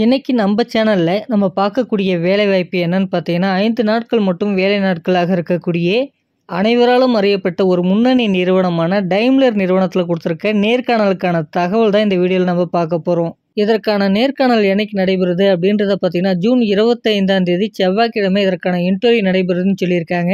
இன்னைக்கு நம்ம சேனல்ல நம்ம பார்க்கக்கூடிய வேலைவாய்ப்பு என்னன்னு பார்த்தீங்கன்னா, 5 நாட்கள் மட்டும் வேலை நாட்களாக இருக்கக்கூடிய அனைவராலும் அறியப்பட்ட ஒரு முன்னணி நிறுவனமான டைம்லர் நிறுவனத்தில குடுத்திருக்க நேர்காணலுக்கான தகவல் தான் இந்த வீடியோல நம்ம பார்க்க போறோம். இதற்கான நேர்காணல் என்னைக்கு நடைபெறுது அப்படின்றத பார்த்தீங்கன்னா, ஜூன் 25ஆம் தேதி செவ்வாய்க்கிழமை இதற்கான இன்டர்வியூ நடைபெறுதுன்னு சொல்லியிருக்காங்க.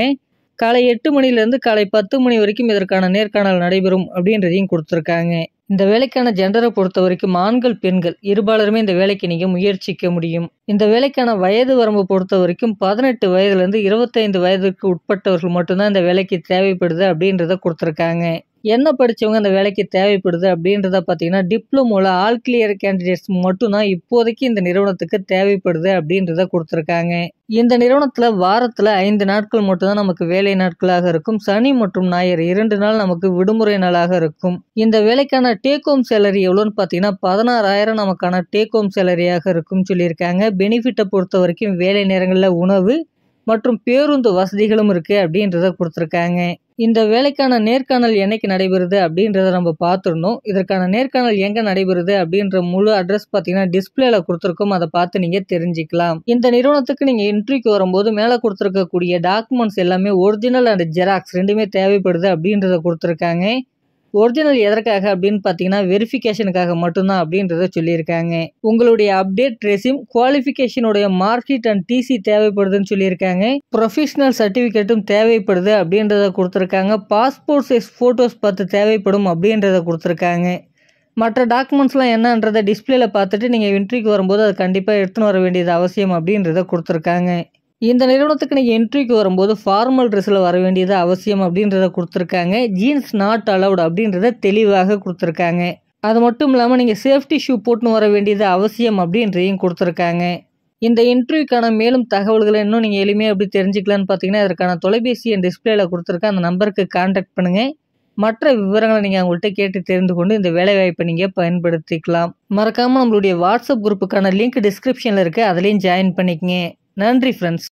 காலை 8 மணிலேருந்து காலை 10 மணி வரைக்கும் இதற்கான நேர்காணல் நடைபெறும் அப்படின்றதையும் குடுத்திருக்காங்க. இந்த வேலைக்கான ஜெண்டரை பொறுத்தவரைக்கும் ஆண்கள், பெண்கள் இருபாலருமே இந்த வேலைக்கு நீங்க முயற்சிக்க முடியும். இந்த வேலைக்கான வயது வரம்பு பொறுத்தவரைக்கும் 18 வயதிலிருந்து 25 வயதிற்கு உட்பட்டவர்கள் மட்டும்தான் இந்த வேலைக்கு தேவைப்படுது அப்படின்றத குடுத்திருக்காங்க. என்ன படிச்சவங்க அந்த வேலைக்கு தேவைப்படுது அப்படின்றத பார்த்தீங்கன்னா, டிப்ளமோல ஆல் கிளியர் கேண்டிடேட்ஸ் மட்டும் தான் இப்போதைக்கு இந்த நிறுவனத்துக்கு தேவைப்படுது அப்படின்றத குடுத்திருக்காங்க. இந்த நிறுவனத்துல வாரத்துல 5 நாட்கள் மட்டும் தான் நமக்கு வேலை நாட்களாக இருக்கும். சனி மற்றும் ஞாயிறு 2 நாள் நமக்கு விடுமுறை நாளாக இருக்கும். இந்த வேலைக்கான டேக் ஹோம் சேலரி எவ்வளோன்னு பார்த்தீங்கன்னா, 16,000 நமக்கான டேக் ஹோம் சேலரியாக இருக்கும்னு சொல்லியிருக்காங்க. பெனிஃபிட்டை பொறுத்த வரைக்கும் வேலை நேரங்களில் உணவு மற்றும் பேருந்து வசதிகளும் இருக்கு அப்படின்றத கொடுத்துருக்காங்க. இந்த வேலைக்கான நேர்காணல் என்னைக்கு நடைபெறுது அப்படின்றத நம்ம பார்த்துடணும். இதற்கான நேர்காணல் எங்க நடைபெறுது அப்படின்ற முழு அட்ரஸ் பார்த்தீங்கன்னா டிஸ்பிளேல கொடுத்துருக்கோம். அதை பார்த்து நீங்க தெரிஞ்சுக்கலாம். இந்த நிறுவனத்துக்கு நீங்க இன்டர்வியூக்கு வரும்போது மேலே கொடுத்துருக்கக்கூடிய டாக்குமெண்ட்ஸ் எல்லாமே ஒரிஜினல் அண்ட் ஜெராக்ஸ் ரெண்டுமே தேவைப்படுது அப்படின்றத கொடுத்துருக்காங்க. ஒரிஜினல் எதற்காக அப்படின்னு பார்த்தீங்கன்னா, வெரிஃபிகேஷனுக்காக மட்டும்தான் அப்படின்றத சொல்லியிருக்காங்க. உங்களுடைய அப்டேட் ரெஸ்யூம், குவாலிஃபிகேஷனுடைய மார்க் ஷீட் அண்ட் டிசி தேவைப்படுதுன்னு சொல்லியிருக்காங்க. ப்ரொஃபஷனல் சர்டிஃபிகேட்டும் தேவைப்படுது அப்படின்றத கொடுத்துருக்காங்க. பாஸ்போர்ட் சைஸ் ஃபோட்டோஸ் 10 தேவைப்படும் அப்படின்றத கொடுத்துருக்காங்க. மற்ற டாக்குமெண்ட்ஸ்லாம் என்னன்றதை டிஸ்பிளேல பார்த்துட்டு நீங்கள் இன்டர்வியூக்கு வரும்போது அதை கண்டிப்பாக எடுத்துன்னு வர வேண்டியது அவசியம் அப்படின்றத கொடுத்துருக்காங்க. இந்த நிறுவனத்துக்கு நீங்கள் இன்டர்வியூக்கு வரும்போது ஃபார்மல் ட்ரெஸ்ஸில் வர வேண்டியது அவசியம் அப்படின்றத கொடுத்துருக்காங்க. ஜீன்ஸ் நாட் அலவுட் அப்படின்றத தெளிவாக கொடுத்துருக்காங்க. அது மட்டும் இல்லாமல் நீங்கள் சேஃப்டி ஷூ போட்டுன்னு வர வேண்டியது அவசியம் அப்படின்றதையும் கொடுத்துருக்காங்க. இந்த இன்டர்வியூக்கான மேலும் தகவல்களை இன்னும் நீங்கள் எளிமையாக எப்படி தெரிஞ்சுக்கலான்னு பார்த்தீங்கன்னா, இதற்கான தொலைபேசி என் டிஸ்பிளேல கொடுத்துருக்கேன். அந்த நம்பருக்கு கான்டாக்ட் பண்ணுங்கள். மற்ற விவரங்களை நீங்கள் அவங்கள்ட்ட கேட்டு தெரிந்து கொண்டு இந்த வேலைவாய்ப்பை நீங்கள் பயன்படுத்திக்கலாம். மறக்காமல் நம்மளுடைய வாட்ஸ்அப் குரூப்புக்கான லிங்க் டிஸ்கிரிப்ஷனில் இருக்குது. அதுலேயும் ஜாயின் பண்ணிக்கங்க. நன்றி ஃப்ரெண்ட்ஸ்.